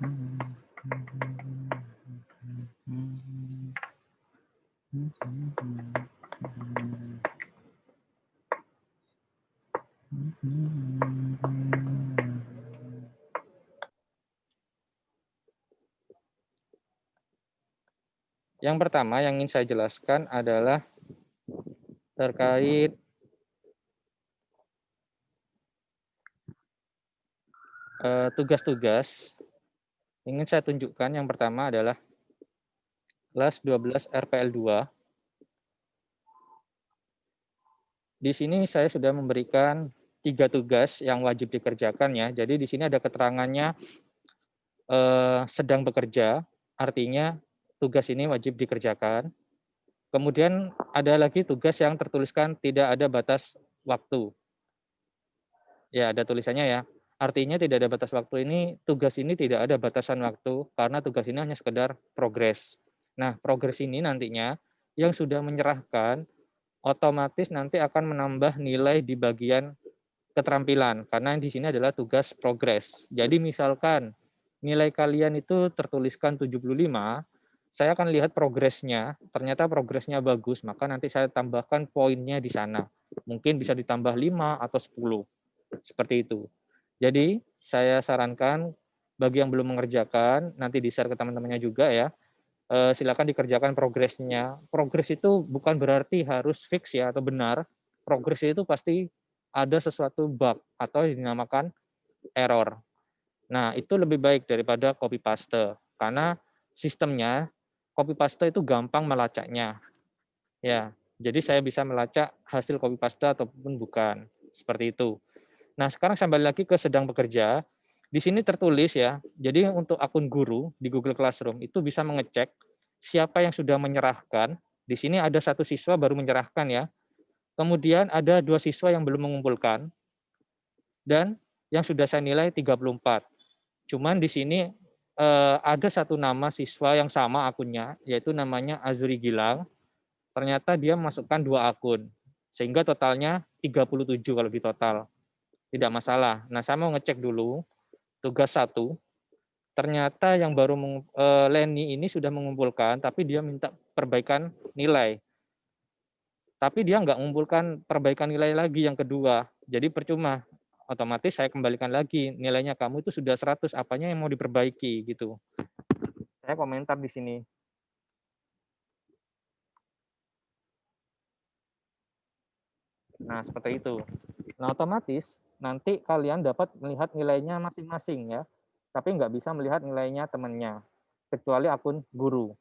Yang pertama yang ingin saya jelaskan adalah terkait tugas-tugas. Ingin saya tunjukkan yang pertama adalah kelas 12 RPL 2. Di sini saya sudah memberikan 3 tugas yang wajib dikerjakan ya. Jadi di sini ada keterangannya sedang bekerja, artinya tugas ini wajib dikerjakan. Kemudian ada lagi tugas yang tertuliskan tidak ada batas waktu. Ya, ada tulisannya ya. Artinya tidak ada batas waktu ini, tugas ini tidak ada batasan waktu karena tugas ini hanya sekedar progres. Nah, progres ini nantinya yang sudah menyerahkan otomatis nanti akan menambah nilai di bagian keterampilan karena di sini adalah tugas progres. Jadi misalkan nilai kalian itu tertuliskan 75, saya akan lihat progresnya, ternyata progresnya bagus, maka nanti saya tambahkan poinnya di sana. Mungkin bisa ditambah 5 atau 10. Seperti itu. Jadi, saya sarankan bagi yang belum mengerjakan, nanti di-share ke teman-temannya juga ya, silakan dikerjakan progresnya. Progres itu bukan berarti harus fix ya atau benar. Progres itu pasti ada sesuatu bug atau yang dinamakan error. Nah, itu lebih baik daripada copy paste karena sistemnya copy paste itu gampang melacaknya. Ya, jadi saya bisa melacak hasil copy paste ataupun bukan. Seperti itu. Nah, sekarang kembali lagi ke sedang bekerja. Di sini tertulis ya, jadi untuk akun guru di Google Classroom itu bisa mengecek siapa yang sudah menyerahkan. Di sini ada 1 siswa baru menyerahkan ya. Kemudian ada 2 siswa yang belum mengumpulkan dan yang sudah saya nilai 34. Cuman di sini ada 1 nama siswa yang sama akunnya, yaitu namanya Azuri Gilang. Ternyata dia masukkan 2 akun, sehingga totalnya 37 kalau di total. Tidak masalah. Nah, saya mau ngecek dulu tugas 1. Ternyata yang baru Leni ini sudah mengumpulkan, tapi dia minta perbaikan nilai. Tapi dia nggak mengumpulkan perbaikan nilai lagi yang kedua. Jadi percuma. Otomatis saya kembalikan lagi nilainya kamu itu sudah 100, apanya yang mau diperbaiki gitu. Saya komentar di sini. Nah, seperti itu. Nah, otomatis nanti kalian dapat melihat nilainya masing-masing ya. Tapi nggak bisa melihat nilainya temannya, kecuali akun guru.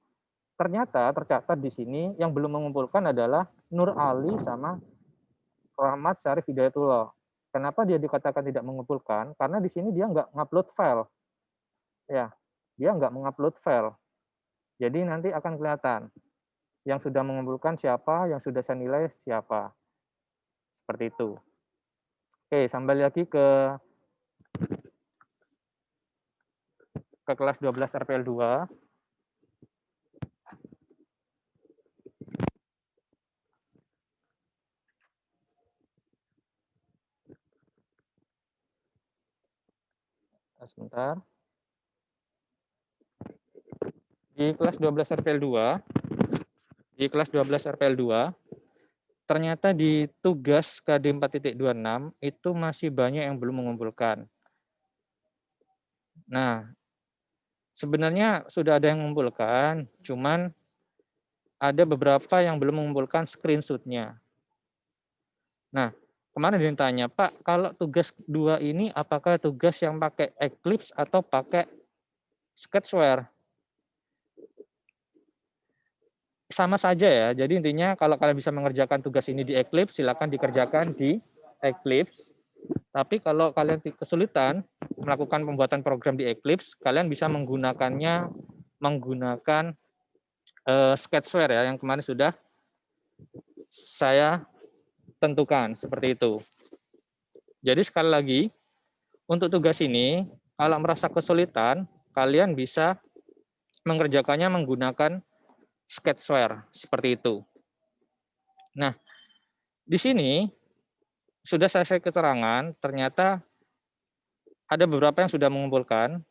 Ternyata tercatat di sini yang belum mengumpulkan adalah Nur Ali sama Rahmat Syarif Hidayatullah. Kenapa dia dikatakan tidak mengumpulkan? Karena di sini dia nggak ngupload file. Ya, dia nggak mengupload file. Jadi nanti akan kelihatan yang sudah mengumpulkan siapa, yang sudah saya nilai siapa. Seperti itu. Oke, sambil lagi ke kelas 12 RPL 2. Sebentar. Di kelas 12 RPL 2, di kelas 12 RPL 2, ternyata di tugas KD 4.26 itu masih banyak yang belum mengumpulkan. Nah, sebenarnya sudah ada yang mengumpulkan, cuman ada beberapa yang belum mengumpulkan screenshot-nya. Nah, kemarin ditanya, Pak, kalau tugas 2 ini apakah tugas yang pakai Eclipse atau pakai Sketchware? Sama saja ya, jadi intinya kalau kalian bisa mengerjakan tugas ini di Eclipse, silakan dikerjakan di Eclipse. Tapi kalau kalian kesulitan melakukan pembuatan program di Eclipse, kalian bisa menggunakannya menggunakan Sketchware ya, yang kemarin sudah saya tentukan seperti itu. Jadi sekali lagi, untuk tugas ini, kalau merasa kesulitan, kalian bisa mengerjakannya menggunakan Sketchware seperti itu. Nah, di sini sudah saya keterangan, ternyata ada beberapa yang sudah mengumpulkan,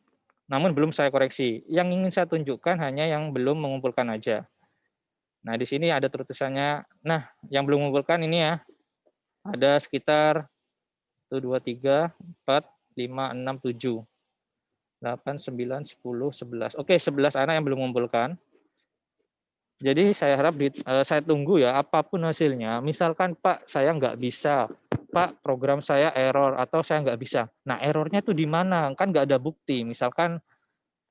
namun belum saya koreksi. Yang ingin saya tunjukkan hanya yang belum mengumpulkan aja. Nah, di sini ada tulisannya. Nah, yang belum mengumpulkan ini ya, ada sekitar 1, 2, 3, 4, 5, 6, 7, 8, 9, 10, 11. Oke, 11 anak yang belum mengumpulkan. Jadi saya harap saya tunggu ya, apapun hasilnya. Misalkan Pak, saya nggak bisa. Pak, program saya error atau saya nggak bisa. Nah, errornya tuh di mana? Kan nggak ada bukti. Misalkan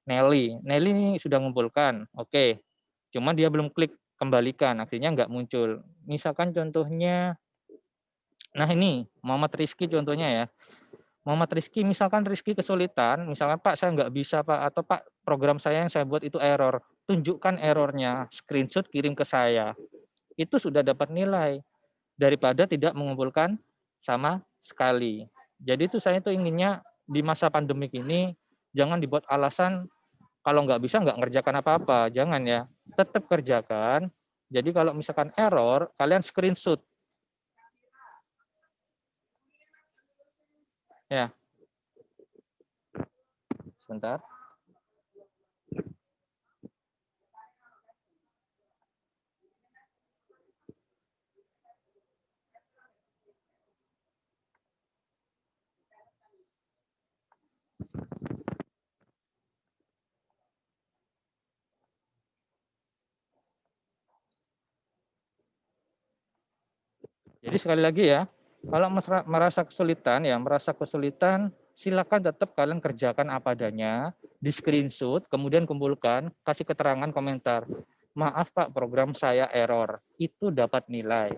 Nelly ini sudah mengumpulkan, oke. Cuma dia belum klik kembalikan, akhirnya nggak muncul. Misalkan contohnya, nah ini Muhammad Rizky contohnya ya. Muhammad Rizky, misalkan Rizky kesulitan, misalkan Pak saya nggak bisa Pak, atau Pak program saya yang saya buat itu error. Tunjukkan errornya, screenshot kirim ke saya. Itu sudah dapat nilai daripada tidak mengumpulkan sama sekali. Jadi itu saya tuh inginnya di masa pandemik ini jangan dibuat alasan kalau nggak bisa nggak ngerjakan apa-apa, jangan ya. Tetap kerjakan. Jadi kalau misalkan error, kalian screenshot. Ya, sebentar. Jadi sekali lagi ya, kalau merasa kesulitan, silakan tetap kalian kerjakan apa adanya, di screenshot, kemudian kumpulkan, kasih keterangan komentar. Maaf Pak, program saya error. Itu dapat nilai.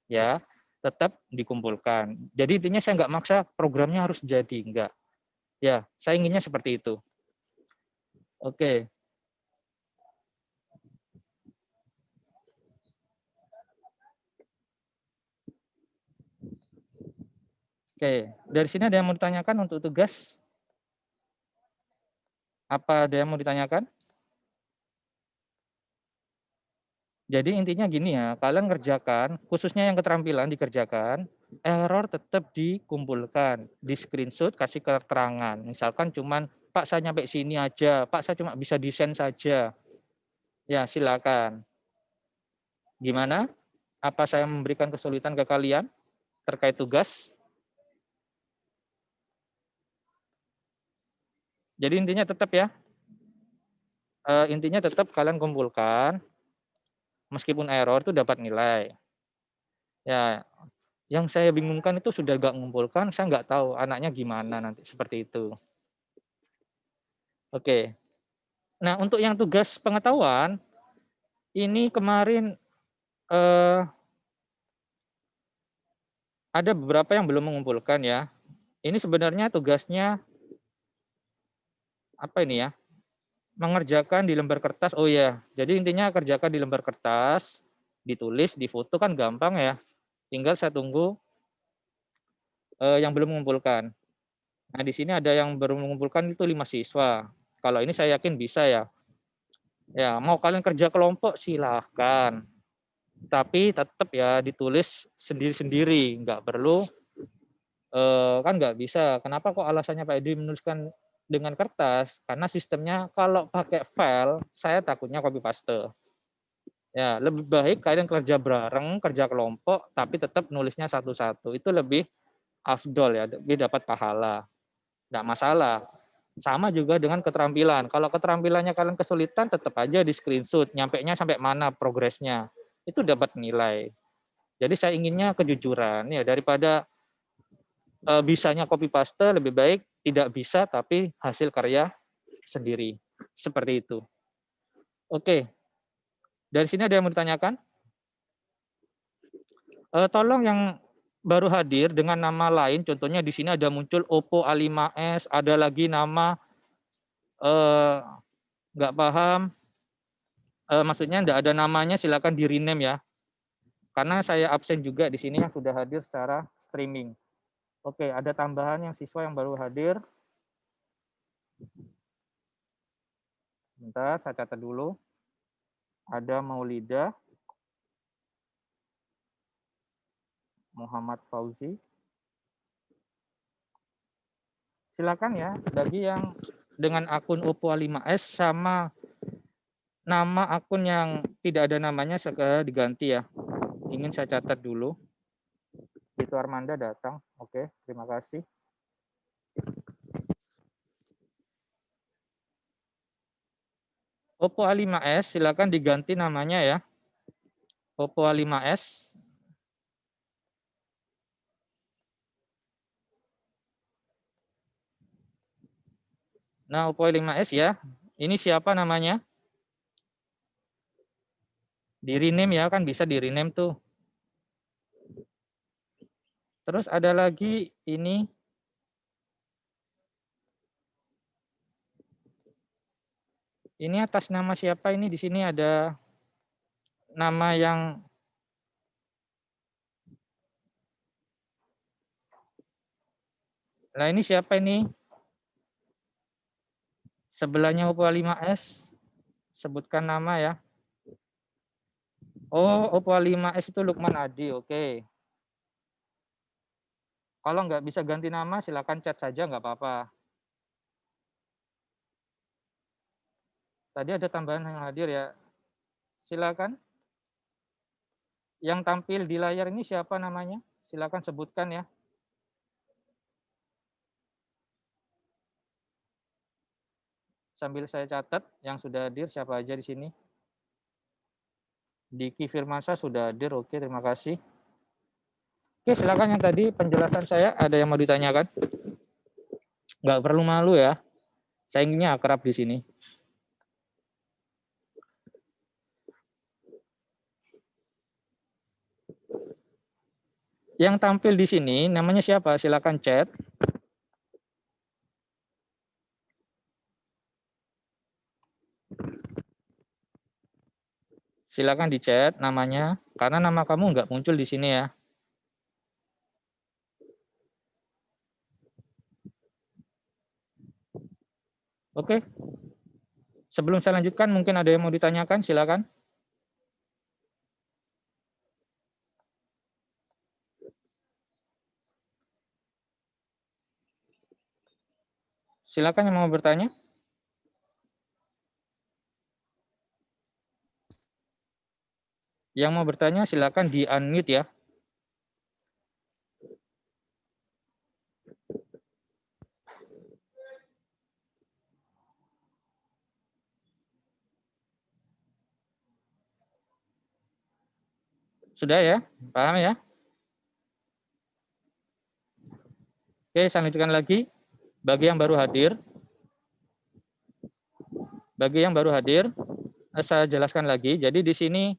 Ya, tetap dikumpulkan. Jadi intinya saya nggak maksa programnya harus jadi, enggak. Ya, saya inginnya seperti itu. Oke. Oke, dari sini ada yang mau ditanyakan untuk tugas? Apa ada yang mau ditanyakan? Jadi intinya gini ya, kalian kerjakan, khususnya yang keterampilan dikerjakan, error tetap dikumpulkan, di screenshot kasih keterangan. Misalkan cuman, Pak saya nyampe sini aja, Pak saya cuma bisa desain saja. Ya silakan. Gimana? Apa saya memberikan kesulitan ke kalian terkait tugas? Jadi intinya tetap ya, intinya tetap kalian kumpulkan, meskipun error itu dapat nilai. Ya, yang saya bingungkan itu sudah nggak mengumpulkan, saya nggak tahu anaknya gimana nanti seperti itu. Oke. Nah, untuk yang tugas pengetahuan, ini kemarin ada beberapa yang belum mengumpulkan ya. Ini sebenarnya tugasnya apa ini ya? Mengerjakan di lembar kertas. Oh ya, jadi intinya kerjakan di lembar kertas, ditulis, difoto kan gampang ya. Tinggal saya tunggu yang belum mengumpulkan. Nah, di sini ada yang baru mengumpulkan itu 5 siswa. Kalau ini saya yakin bisa ya. Ya, mau kalian kerja kelompok silahkan. Tapi tetap ya ditulis sendiri-sendiri, nggak perlu kan nggak bisa. Kenapa kok alasannya Pak Edi menuliskan dengan kertas? Karena sistemnya kalau pakai file, saya takutnya copy paste. Ya, lebih baik kalian kerja bareng, kerja kelompok, tapi tetap nulisnya satu-satu. Itu lebih afdol ya, lebih dapat pahala. Nggak masalah. Sama juga dengan keterampilan. Kalau keterampilannya kalian kesulitan, tetap aja di screenshot. Nyampe-nya sampai mana progresnya. Itu dapat nilai. Jadi saya inginnya kejujuran ya, daripada bisanya copy paste, lebih baik tidak bisa tapi hasil karya sendiri. Seperti itu. Oke, dari sini ada yang mau ditanyakan? Tolong yang baru hadir dengan nama lain, contohnya di sini ada muncul Oppo A5s, ada lagi nama eh, nggak paham, maksudnya nggak ada namanya, silakan di rename ya. Karena saya absen juga di sini yang sudah hadir secara streaming. Oke, ada tambahan yang siswa yang baru hadir. Bentar, saya catat dulu. Ada Maulida, Muhammad Fauzi. Silakan ya, bagi yang dengan akun Oppo A5s sama nama akun yang tidak ada namanya diganti ya. Ingin saya catat dulu. Itu Armanda datang. Oke, terima kasih. Oppo A5s silakan diganti namanya ya. Oppo A5s. Nah, Oppo A5s ya. Ini siapa namanya? Di rename ya, kan bisa di rename tuh. Terus ada lagi ini. Ini atas nama siapa ini? Di sini ada nama yang Nah, ini siapa ini? Sebelahnya Oppo A5s. Sebutkan nama ya. Oh, Oppo A5s itu Lukman Adi. Oke. Kalau nggak bisa ganti nama, silakan chat saja, nggak apa-apa. Tadi ada tambahan yang hadir ya. Silakan. Yang tampil di layar ini siapa namanya? Silakan sebutkan ya. Sambil saya catat yang sudah hadir siapa aja di sini. Diki Firmansyah sudah hadir. Oke, terima kasih. Oke, silakan yang tadi penjelasan saya ada yang mau ditanyakan? Nggak perlu malu ya. Saya inginnya akrab di sini. Yang tampil di sini namanya siapa? Silakan chat. Silakan di chat namanya, karena nama kamu nggak muncul di sini ya. Oke. Sebelum saya lanjutkan, mungkin ada yang mau ditanyakan, silakan. Silakan yang mau bertanya. Yang mau bertanya silakan di unmute ya. Sudah ya? Paham ya? Oke, saya lanjutkan lagi. Bagi yang baru hadir, saya jelaskan lagi. Jadi di sini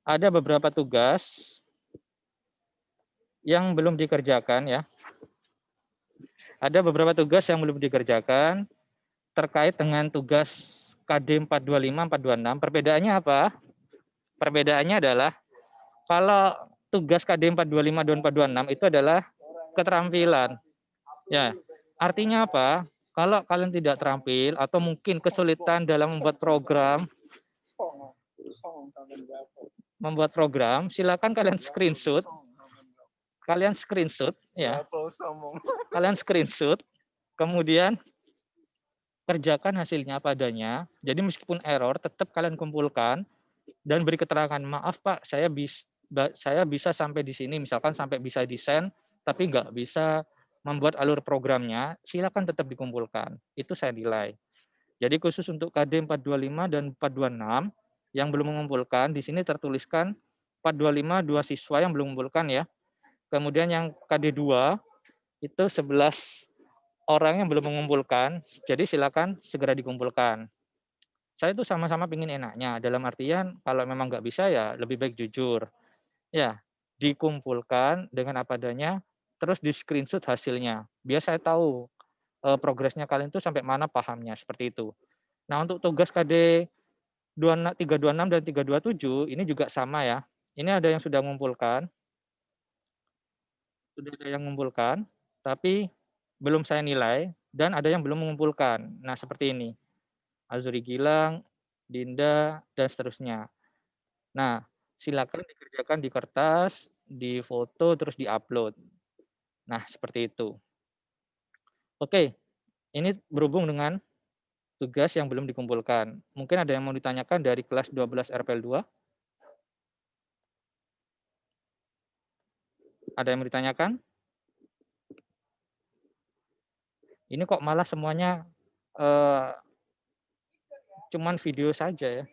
ada beberapa tugas yang belum dikerjakan ya. Ada beberapa tugas yang belum dikerjakan terkait dengan tugas KD 425, 426. Perbedaannya apa? Perbedaannya adalah kalau tugas KD 425 dan 426 itu adalah keterampilan. Ya, artinya apa? Kalau kalian tidak terampil atau mungkin kesulitan dalam membuat program, silakan kalian screenshot. Kalian screenshot ya. Kalian screenshot, kemudian kerjakan hasilnya apa adanya. Jadi meskipun error, tetap kalian kumpulkan dan beri keterangan, maaf Pak, saya bisa sampai di sini, misalkan sampai bisa desain, tapi nggak bisa membuat alur programnya, silakan tetap dikumpulkan. Itu saya nilai. Jadi khusus untuk KD 425 dan 426 yang belum mengumpulkan, di sini tertuliskan 425 dua siswa yang belum mengumpulkan ya. Kemudian yang KD 2 itu 11 orang yang belum mengumpulkan, jadi silakan segera dikumpulkan. Saya itu sama-sama ingin enaknya, dalam artian kalau memang nggak bisa ya lebih baik jujur. Ya, dikumpulkan dengan apa adanya, terus di screenshot hasilnya. Biar saya tahu progresnya kalian itu sampai mana pahamnya, seperti itu. Nah, untuk tugas KD 326 dan 327 ini juga sama ya. Ini ada yang sudah mengumpulkan, tapi belum saya nilai, dan ada yang belum mengumpulkan. Nah, seperti ini. Azuri Gilang, Dinda, dan seterusnya. Nah, silakan dikerjakan di kertas, di foto, terus di-upload. Nah, seperti itu. Oke, ini berhubung dengan tugas yang belum dikumpulkan. Mungkin ada yang mau ditanyakan dari kelas 12 RPL 2? Ada yang mau ditanyakan? Ini kok malah semuanya cuman video saja ya.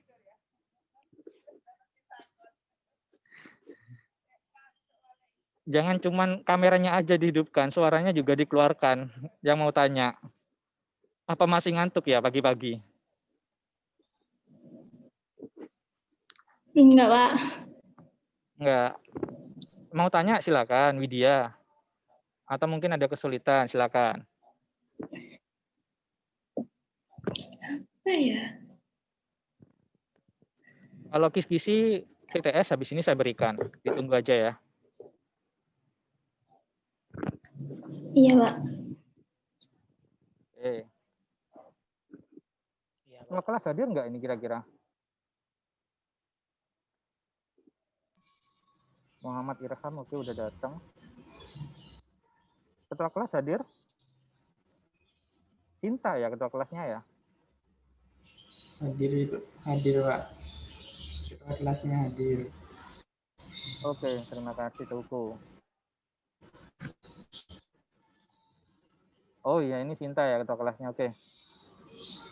Jangan cuman kameranya aja dihidupkan, suaranya juga dikeluarkan. Yang mau tanya, apa masih ngantuk ya pagi-pagi? Enggak, Pak. Enggak. Mau tanya silakan, Widya. Atau mungkin ada kesulitan, silakan. Apa ya? Kalau kisi-kisi PTS habis ini saya berikan. Ditunggu aja ya. Iya, Pak. Oke. Ketua kelas hadir nggak ini kira-kira? Muhammad Irham, oke udah datang. Ketua kelas hadir? Cinta ya ketua kelasnya ya? Hadir itu, hadir Pak. Ketua kelasnya hadir. Oke, terima kasih Tuku. Oh iya, ini Cinta ya ketua kelasnya, oke.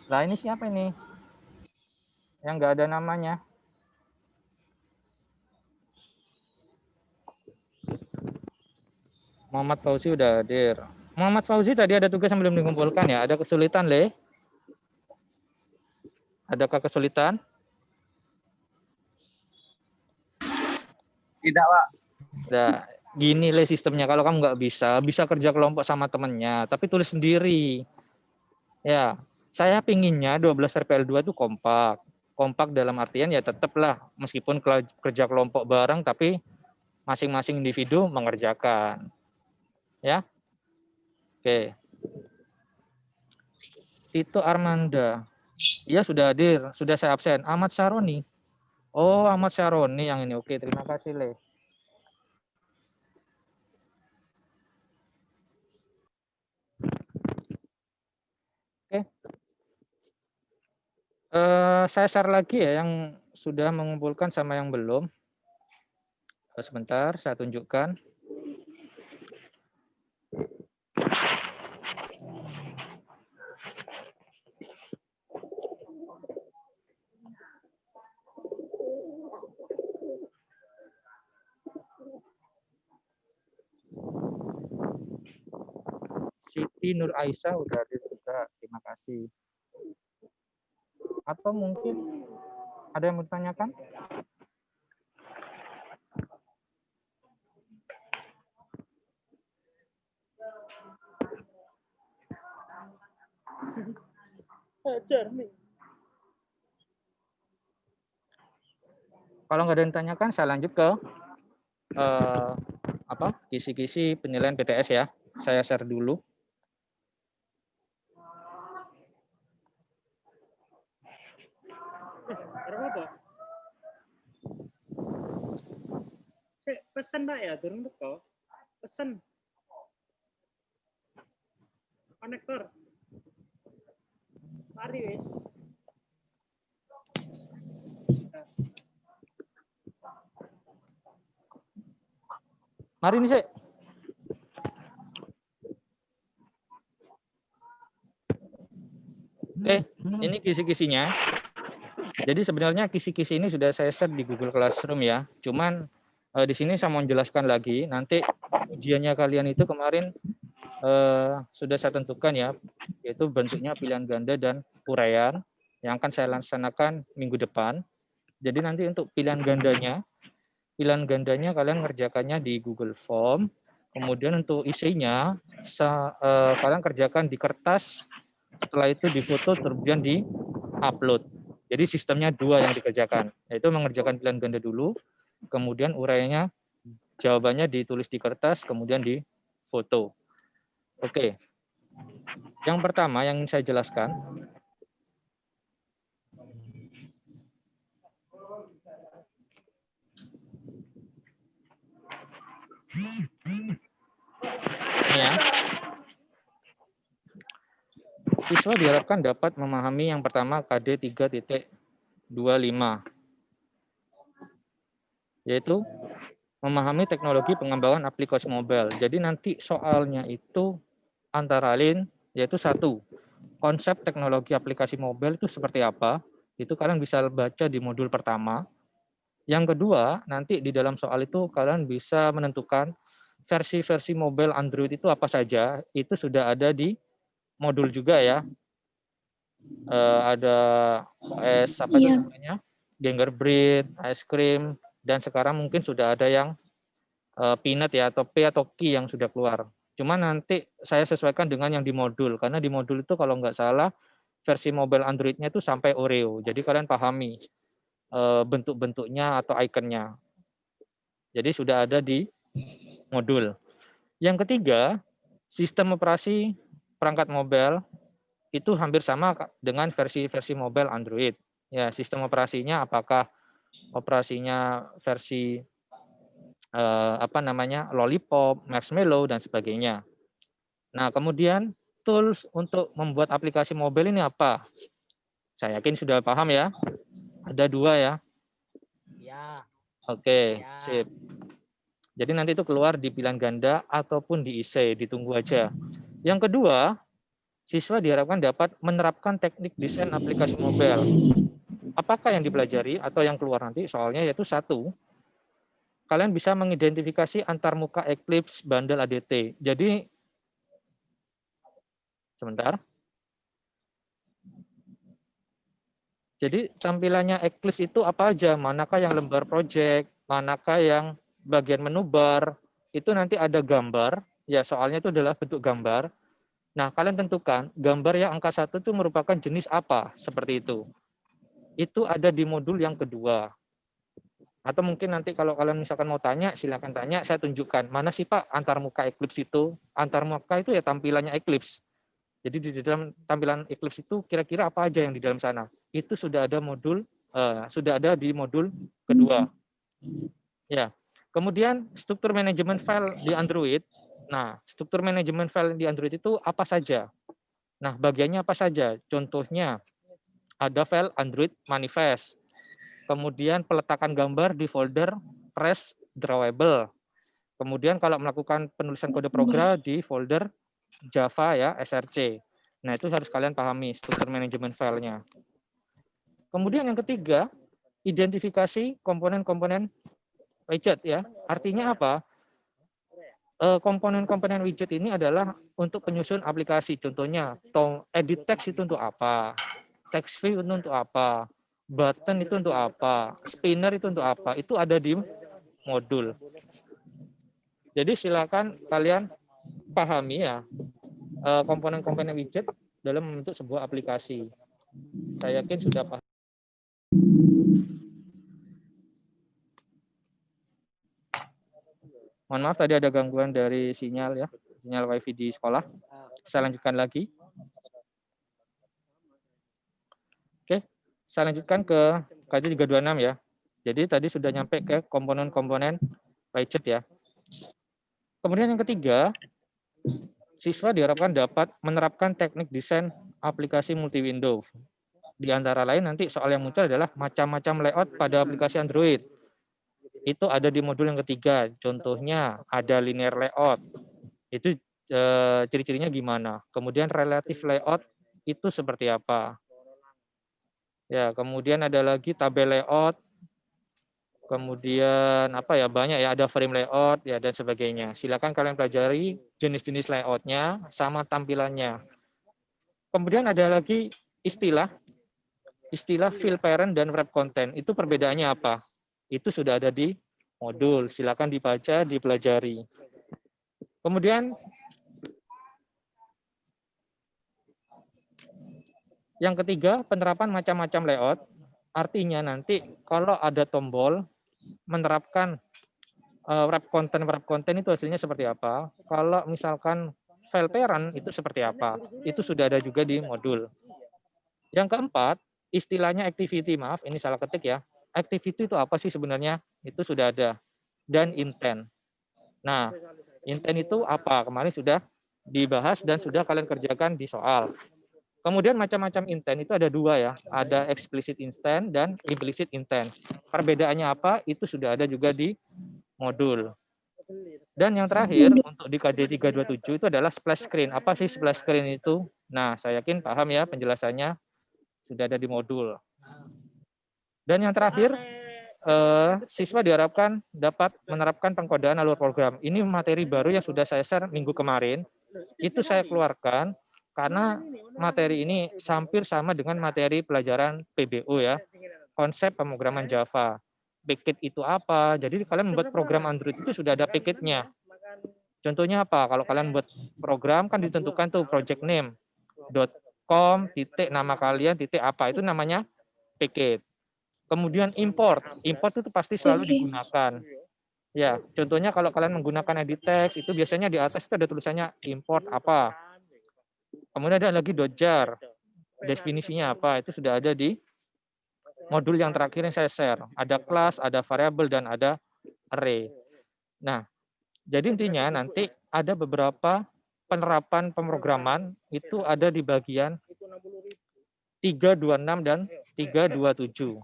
Nah ini siapa ini? Yang nggak ada namanya. Muhammad Fauzi udah hadir. Muhammad Fauzi tadi ada tugas yang belum dikumpulkan ya? Ada kesulitan, Le? Adakah kesulitan? Tidak, Pak. Nah, gini Le sistemnya. Kalau kamu nggak bisa kerja kelompok sama temennya, tapi tulis sendiri. Ya, saya pinginnya 12 RPL 2 itu kompak. Kompak dalam artian ya tetaplah meskipun kerja kelompok bareng tapi masing-masing individu mengerjakan. Ya. Oke. Tito Armanda. Dia sudah hadir, sudah saya absen. Ahmad Syaroni. Oh, Ahmad Syaroni yang ini. Oke, terima kasih, Le. Oke. Saya share lagi ya yang sudah mengumpulkan sama yang belum. Sebentar, saya tunjukkan. Siti Nur Aisyah udah hadir juga, terima kasih. Atau mungkin ada yang mau ditanyakan? Kalau nggak ada yang ditanyakan, saya lanjut ke kisi-kisi penilaian PTS ya. Saya share dulu. Pesan Mbak ya, turun teko. Pesan. Konektor. Mari wis. Mari nih, Sek. Oke, ini kisi-kisinya. Jadi sebenarnya kisi-kisi ini sudah saya share di Google Classroom ya. Cuman di sini saya mau jelaskan lagi. Nanti ujiannya kalian itu kemarin sudah saya tentukan ya, yaitu bentuknya pilihan ganda dan uraian yang akan saya laksanakan minggu depan. Jadi nanti untuk pilihan gandanya kalian ngerjakannya di Google Form. Kemudian untuk isinya kalian kerjakan di kertas. Setelah itu difoto kemudian di-upload. Jadi sistemnya dua yang dikerjakan, yaitu mengerjakan pilihan ganda dulu, kemudian uraiannya jawabannya ditulis di kertas, kemudian difoto. Oke. Yang pertama yang ingin saya jelaskan, ini ya. siswa diharapkan dapat memahami yang pertama KD 3.25, yaitu memahami teknologi pengembangan aplikasi mobile. Jadi nanti soalnya itu antara lain yaitu satu, konsep teknologi aplikasi mobile itu seperti apa, itu kalian bisa baca di modul pertama. Yang kedua, nanti di dalam soal itu kalian bisa menentukan versi-versi mobile Android itu apa saja, itu sudah ada di modul juga ya. Ada OS apa itu Iya. namanya, Gingerbread, Ice Cream, dan sekarang mungkin sudah ada yang Peanut ya, atau P atau Q yang sudah keluar. Cuma nanti saya sesuaikan dengan yang di modul, karena di modul itu kalau nggak salah versi mobile Android-nya itu sampai Oreo. Jadi kalian pahami bentuk-bentuknya atau ikonnya. Jadi sudah ada di modul. Yang ketiga, sistem operasi perangkat mobile itu hampir sama dengan versi-versi mobile Android. Ya, sistem operasinya apakah operasinya versi Lollipop, Marshmallow dan sebagainya. Nah, kemudian tools untuk membuat aplikasi mobile ini apa? Saya yakin sudah paham ya. Ada 2 ya. Ya. Oke, Ya. sip. Jadi nanti itu keluar di pilihan ganda ataupun di essay, ditunggu aja. Yang kedua, siswa diharapkan dapat menerapkan teknik desain aplikasi mobile. Apakah yang dipelajari atau yang keluar nanti soalnya yaitu satu, kalian bisa mengidentifikasi antarmuka Eclipse bundle ADT. Jadi, sebentar. Jadi tampilannya Eclipse itu apa aja? Manakah yang lembar project, manakah yang bagian menu bar, itu nanti ada gambar. Ya, soalnya itu adalah bentuk gambar. Nah, kalian tentukan gambar yang angka 1 itu merupakan jenis apa, seperti itu. Itu ada di modul yang kedua. Atau mungkin nanti kalau kalian misalkan mau tanya, silakan tanya, saya tunjukkan. Mana sih Pak antarmuka Eclipse itu? Antarmuka itu ya tampilannya Eclipse. Jadi di dalam tampilan Eclipse itu kira-kira apa aja yang di dalam sana? Itu sudah ada di modul kedua. Ya. Kemudian struktur manajemen file di Android. Nah, struktur manajemen file di Android itu apa saja? Nah, bagiannya apa saja? Contohnya ada file Android manifest. Kemudian peletakan gambar di folder trace drawable. Kemudian kalau melakukan penulisan kode program di folder Java ya, src. Nah, itu harus kalian pahami struktur manajemen filenya. Kemudian yang ketiga, identifikasi komponen-komponen widget ya. Artinya apa? Komponen-komponen widget ini adalah untuk penyusun aplikasi. Contohnya, edit text itu untuk apa? Text view itu untuk apa? Button itu untuk apa? Spinner itu untuk apa? Itu ada di modul. Jadi silakan kalian pahami ya komponen-komponen widget dalam membentuk sebuah aplikasi. Saya yakin sudah paham. Mohon maaf tadi ada gangguan dari sinyal ya, sinyal WiFi di sekolah. Saya lanjutkan lagi. Oke, saya lanjutkan ke KJ 326 ya. Jadi tadi sudah nyampe ke komponen-komponen widget ya. Kemudian yang ketiga, siswa diharapkan dapat menerapkan teknik desain aplikasi multi-window. Di antara lain nanti soal yang muncul adalah macam-macam layout pada aplikasi Android. Itu ada di modul yang ketiga. Contohnya ada linear layout. Itu ciri-cirinya gimana. Kemudian relative layout itu seperti apa. Ya, kemudian ada lagi tabel layout. Kemudian banyak ya, ada frame layout ya dan sebagainya. Silakan kalian pelajari jenis-jenis layoutnya sama tampilannya. Kemudian ada lagi istilah fill parent dan wrap content. Itu perbedaannya apa? Itu sudah ada di modul. Silakan dibaca, dipelajari. Kemudian yang ketiga, penerapan macam-macam layout. Artinya nanti kalau ada tombol menerapkan wrap content itu hasilnya seperti apa. Kalau misalkan file parent itu seperti apa. Itu sudah ada juga di modul. Yang keempat, istilahnya activity. Maaf, ini salah ketik ya. Activity itu apa sih sebenarnya? Itu sudah ada. Dan intent. Nah, intent itu apa? Kemarin sudah dibahas dan sudah kalian kerjakan di soal. Kemudian macam-macam intent itu ada dua ya, ada explicit intent dan implicit intent. Perbedaannya apa? Itu sudah ada juga di modul. Dan yang terakhir untuk di KD 327 itu adalah splash screen. Apa sih splash screen itu? Nah, saya yakin paham ya penjelasannya sudah ada di modul. Dan yang terakhir, siswa diharapkan dapat menerapkan pengkodaan alur program. Ini materi baru yang sudah saya share minggu kemarin. Itu saya keluarkan karena materi ini hampir sama dengan materi pelajaran PBO ya, konsep pemrograman Java. Package itu apa? Jadi kalian membuat program Android itu sudah ada package-nya. Contohnya apa? Kalau kalian buat program kan ditentukan tuh project name, .com, titik nama kalian, titik apa, itu namanya package. Kemudian import itu pasti selalu digunakan. Ya, contohnya kalau kalian menggunakan edit text itu biasanya di atas itu ada tulisannya import apa. Kemudian ada lagi .jar, definisinya apa, itu sudah ada di modul yang terakhir yang saya share. Ada kelas, ada variabel, dan ada array. Nah, jadi intinya nanti ada beberapa penerapan pemrograman itu ada di bagian 326 dan 327.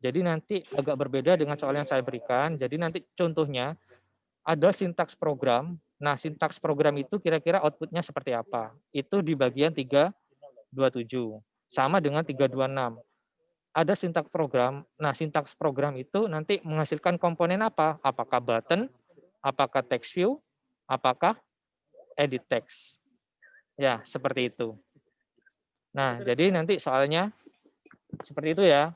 Jadi nanti agak berbeda dengan soal yang saya berikan. Jadi nanti contohnya ada sintaks program. Nah, sintaks program itu kira-kira outputnya seperti apa? Itu di bagian 327. Sama dengan 326. Ada sintaks program. Nah, sintaks program itu nanti menghasilkan komponen apa? Apakah button, apakah text view, apakah edit text. Ya, seperti itu. Nah, jadi nanti soalnya seperti itu ya.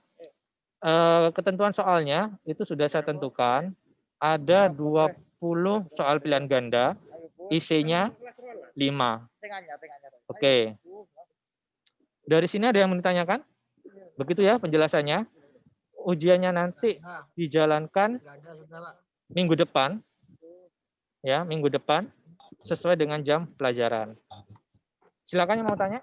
Ketentuan soalnya itu sudah saya tentukan. Ada 20 soal pilihan ganda, isinya 5. Oke. Dari sini ada yang ditanyakan? Begitu ya penjelasannya. Ujiannya nanti dijalankan minggu depan. Ya, minggu depan sesuai dengan jam pelajaran. Silakan yang mau tanya.